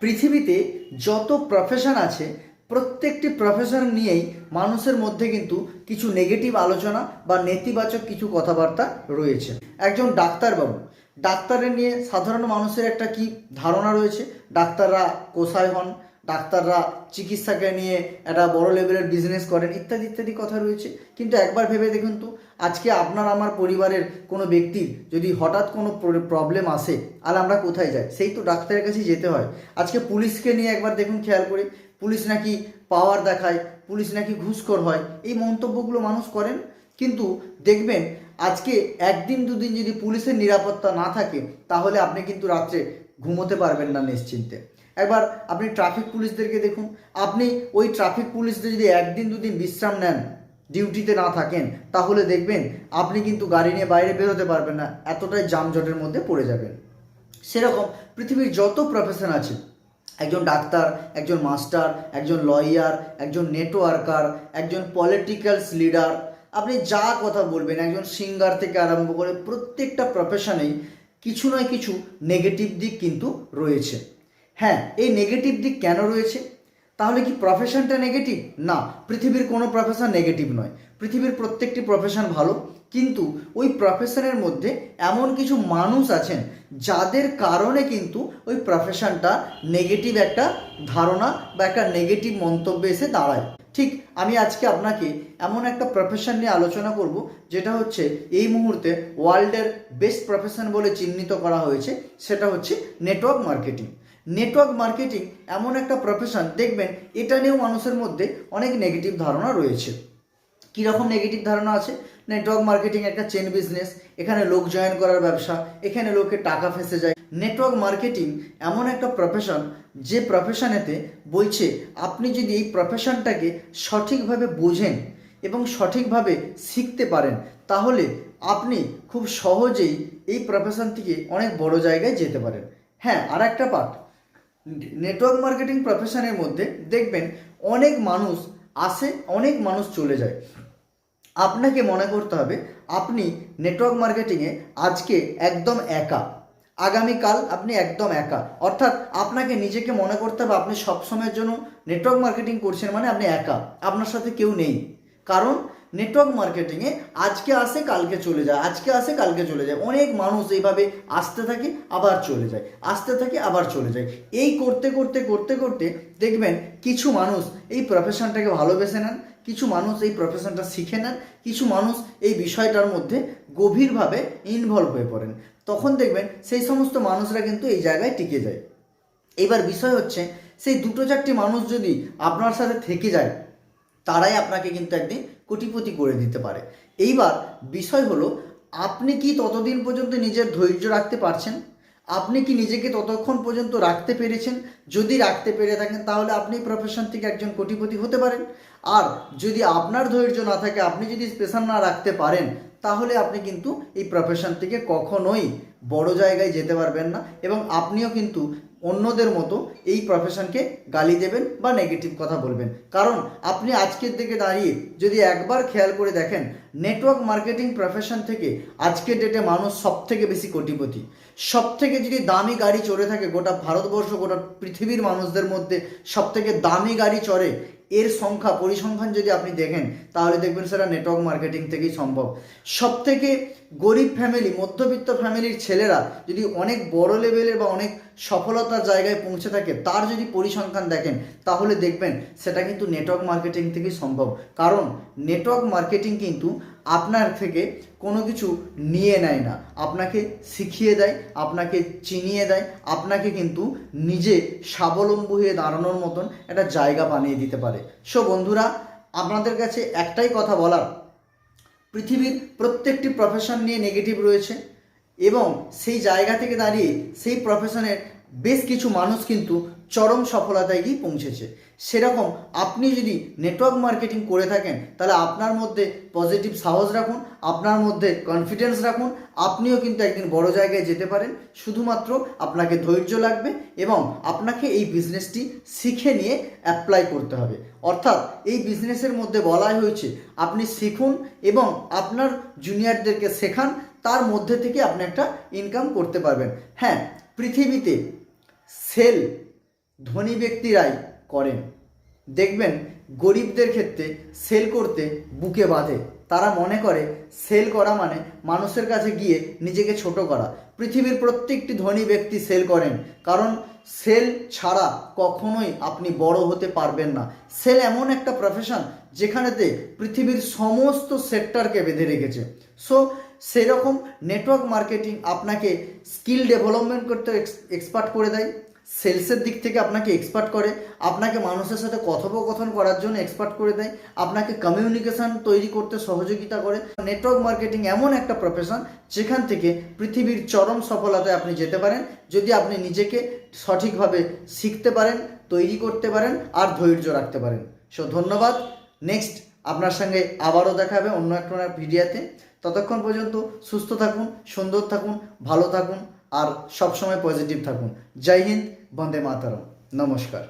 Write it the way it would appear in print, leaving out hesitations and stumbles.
পৃথিবীতে যত প্রফেশন আছে প্রত্যেকটি প্রফেশন নিয়েই মানুষের মধ্যে কিন্তু কিছু নেগেটিভ আলোচনা বা নেতিবাচক কিছু কথাবার্তা রয়েছে। একজন ডাক্তারবাবু, ডাক্তারের নিয়ে সাধারণ মানুষের একটা কি ধারণা রয়েছে, ডাক্তাররা কসাই হন, ডাক্তাররা চিকিৎসাকে নিয়ে একটা বড় লেভেলের বিজনেস করেন, ইত্যাদি ইত্যাদি কথা রয়েছে। কিন্তু একবার ভেবে দেখুন তো, আজকে আপনার আমার পরিবারের কোনো ব্যক্তির যদি হঠাৎ কোনো প্রবলেম আসে, আর আমরা কোথায় যাই? সেই তো ডাক্তারের কাছেই যেতে হয়। আজকে পুলিশকে নিয়ে একবার দেখুন, খেয়াল করে, পুলিশ নাকি পাওয়ার দেখায়, পুলিশ নাকি ঘুষখোর হয়, এই মন্তব্যগুলো মানুষ করেন। কিন্তু দেখবেন আজকে একদিন দুদিন যদি পুলিশের নিরাপত্তা না থাকে, তাহলে আপনি কিন্তু রাত্রে ঘুমোতে পারবেন না নিশ্চিন্তে। একবার আপনি ট্রাফিক পুলিশদেরকে দেখুন, আপনি ওই ট্রাফিক পুলিশদের যদি একদিন দুদিন বিশ্রাম নেন, ডিউটিতে না থাকেন, তাহলে দেখবেন আপনি কিন্তু গাড়ি নিয়ে বাইরে বেরোতে পারবেন না, এতটাই যানজটের মধ্যে পড়ে যাবেন। সেরকম পৃথিবীর যত প্রফেশন আছে, একজন ডাক্তার, একজন মাস্টার, একজন লয়ার, একজন নেটওয়ার্কার, একজন পলিটিক্যালস লিডার, আপনি যা কথা বলবেন, একজন সিঙ্গার থেকে আরম্ভ করে প্রত্যেকটা প্রফেশনেই কিছু নয় কিছু নেগেটিভ দিক কিন্তু রয়েছে। হ্যাঁ, এই নেগেটিভ দিক কেন রয়েছে? তাহলে কি প্রফেশনটা নেগেটিভ? না, পৃথিবীর কোনো প্রফেশন নেগেটিভ নয়। পৃথিবীর প্রত্যেকটি প্রফেশন ভালো, কিন্তু ওই প্রফেশনের মধ্যে এমন কিছু মানুষ আছেন যাদের কারণে কিন্তু ওই প্রফেশনটা নেগেটিভ একটা ধারণা বা একটা নেগেটিভ মন্তব্যে এসে দাঁড়ায়। ঠিক আমি আজকে আপনাকে এমন একটা প্রফেশন নিয়ে আলোচনা করব, যেটা হচ্ছে এই মুহূর্তে ওয়ার্ল্ডের বেস্ট প্রফেশন বলে চিহ্নিত করা হয়েছে, সেটা হচ্ছে নেটওয়ার্ক মার্কেটিং। নেটওয়ার্ক মার্কেটিং এমন একটা প্রফেশন, দেখবেন এটা নিয়েও মানুষের মধ্যে অনেক নেগেটিভ ধারণা রয়েছে। কীরকম নেগেটিভ ধারণা আছে? নেটওয়ার্ক মার্কেটিং একটা চেন বিজনেস, এখানে লোক জয়েন করার ব্যবসা, এখানে লোকের টাকা ফেঁসে যায়। নেটওয়ার্ক মার্কেটিং এমন একটা প্রফেশন, যে প্রফেশনেতে বলছে আপনি যদি এই প্রফেশনটাকে সঠিকভাবে বোঝেন এবং সঠিকভাবে শিখতে পারেন, তাহলে আপনি খুব সহজেই এই প্রফেশন থেকে অনেক বড় জায়গায় যেতে পারেন। হ্যাঁ, আর একটা পার্ট, নেটওয়ার্ক মার্কেটিং প্রফেশনের মধ্যে দেখবেন অনেক মানুষ আসে, অনেক মানুষ চলে যায়। আপনাকে মনে করতে হবে আপনি নেটওয়ার্ক মার্কেটিংয়ে আজকে একদম একা, আগামীকাল আপনি একদম একা। অর্থাৎ আপনাকে নিজেকে মনে করতে হবে আপনি সবসময়ের জন্য নেটওয়ার্ক মার্কেটিং করছেন, মানে আপনি একা, আপনার সাথে কেউ নেই। কারণ নেটওয়ার্ক মার্কেটিংয়ে আজকে আসে কালকে চলে যায়, আজকে আসে কালকে চলে যায়, অনেক মানুষ এইভাবে আসতে থাকে আবার চলে যায়, আসতে থাকে আবার চলে যায়। এই করতে করতে করতে করতে দেখবেন কিছু মানুষ এই প্রফেশনটাকে ভালোবেসে নেন, কিছু মানুষ এই প্রফেশনটা শিখে নেন, কিছু মানুষ এই বিষয়টার মধ্যে গভীরভাবে ইনভলভ হয়ে পড়েন। তখন দেখবেন সেই সমস্ত মানুষরা কিন্তু এই জায়গায় টিকে যায়। এবার বিষয় হচ্ছে, সেই দুটো চারটি মানুষ যদি আপনার সাথে থেকে যায়, তারাই আপনাকে কিন্তু একদিন কোটিপতি করে দিতে পারে। এইবার বিষয় হলো, আপনি কি ততদিন পর্যন্ত নিজের ধৈর্য রাখতে পারছেন? আপনি কি নিজেকে ততক্ষণ পর্যন্ত রাখতে পেরেছেন? যদি রাখতে পেরে থাকেন, তাহলে আপনি প্রফেশন থেকে একজন কোটিপতি হতে পারেন। আর যদি আপনার ধৈর্য না থাকে, আপনি যদি স্পেশাল না রাখতে পারেন, তাহলে আপনি কিন্তু এই প্রফেশন থেকে কখনোই বড় জায়গায় যেতে পারবেন না, এবং আপনিও কিন্তু অন্যদের মতো এই প্রফেশনকে গালি দেবেন বা নেগেটিভ কথা বলবেন। কারণ আপনি আজকের দিকে দাঁড়িয়ে যদি একবার খেয়াল করে দেখেন, নেটওয়ার্ক মার্কেটিং প্রফেশন থেকে আজকের ডেটে মানুষ সবথেকে বেশি কোটিপতি। সবথেকে যদি দামি গাড়ি চড়ে থাকে গোটা ভারতবর্ষ, গোটা পৃথিবীর মানুষদের মধ্যে সবথেকে দামি গাড়ি চড়ে, এর সংখ্যা পরিসংখ্যান যদি আপনি দেখেন, তাহলে দেখবেন সেটা নেটওয়ার্ক মার্কেটিং থেকেই সম্ভব। সবথেকে গরিব ফ্যামিলি, মধ্যবিত্ত ফ্যামিলির ছেলেরা যদি অনেক বড় লেভেলের বা অনেক সফলতার জায়গায় পৌঁছে থাকে, তার যদি পরিসংখ্যান দেখেন, তাহলে দেখবেন সেটা কিন্তু নেটওয়ার্ক মার্কেটিং থেকেই সম্ভব। কারণ নেটওয়ার্ক মার্কেটিং কিন্তু আপনার থেকে কোনো কিছু নিয়ে নেয় না, আপনাকে শিখিয়ে দেয়, আপনাকে চিনিয়ে দেয়, আপনাকে কিন্তু নিজে স্বাবলম্বী হয়ে দাঁড়ানোর মতন একটা জায়গা বানিয়ে দিতে পারে। সো বন্ধুরা, আপনাদের কাছে একটাই কথা বলার, পৃথিবীর প্রত্যেকটি প্রফেশন নিয়ে নেগেটিভ রয়েছে, এবং সেই জায়গা থেকে দাঁড়িয়ে সেই প্রফেশনের বেশ কিছু মানুষ কিন্তু চরম সফলতায় গিয়ে পৌঁছেছে। সেরকম আপনি যদি নেটওয়ার্ক মার্কেটিং করে থাকেন, তাহলে আপনার মধ্যে পজিটিভ সাহস রাখুন, আপনার মধ্যে কনফিডেন্স রাখুন, আপনিও কিন্তু একদিন বড় জায়গায় যেতে পারেন। শুধুমাত্র আপনাকে ধৈর্য লাগবে, এবং আপনাকে এই বিজনেসটি শিখে নিয়ে অ্যাপ্লাই করতে হবে। অর্থাৎ এই বিজনেসের মধ্যে বলাই হয়েছে আপনি শিখুন এবং আপনার জুনিয়রদেরকে শেখান, তার মধ্যে থেকে আপনি একটা ইনকাম করতে পারবেন। হ্যাঁ, পৃথিবীতে সেল ধনী ব্যক্তিরাই করেন। দেখবেন গরিবদের ক্ষেত্রে সেল করতে বুকে বাঁধে। তারা মনে করে সেল করা মানে মানুষের কাছে গিয়ে নিজেকে ছোট করা। পৃথিবীর প্রত্যেকটি ধনী ব্যক্তি সেল করেন, কারণ সেল ছাড়া কখনোই আপনি বড় হতে পারবেন না। সেল এমন একটা প্রফেশন যেখানেতে পৃথিবীর সমস্ত সেক্টরকে বেঁধে রেখেছে। সো সেরকম নেটওয়ার্ক মার্কেটিং আপনাকে স্কিল ডেভেলপমেন্ট করতে এক্সপার্ট করে দেয়, সেলসের দিক থেকে আপনাকে এক্সপার্ট করে, আপনাকে মানুষের সাথে কথোপকথন করার জন্য এক্সপার্ট করে দেয়, আপনাকে কমিউনিকেশন তৈরি করতে সহযোগিতা করে। নেটওয়ার্ক মার্কেটিং এমন একটা প্রফেশন যেখান থেকে পৃথিবীর চরম সফলতায় আপনি যেতে পারেন, যদি আপনি নিজেকে সঠিকভাবে শিখতে পারেন, তৈরি করতে পারেন আর ধৈর্য রাখতে পারেন। সো ধন্যবাদ। নেক্সট আপনার সঙ্গে আবারও দেখা হবে অন্য একটা ভিডিওতে। ততক্ষণ পর্যন্ত সুস্থ থাকুন, সুন্দর থাকুন, ভালো থাকুন আর সবসময় পজিটিভ থাকুন। জয় হিন্দ, বন্দে মাতরম, নমস্কার।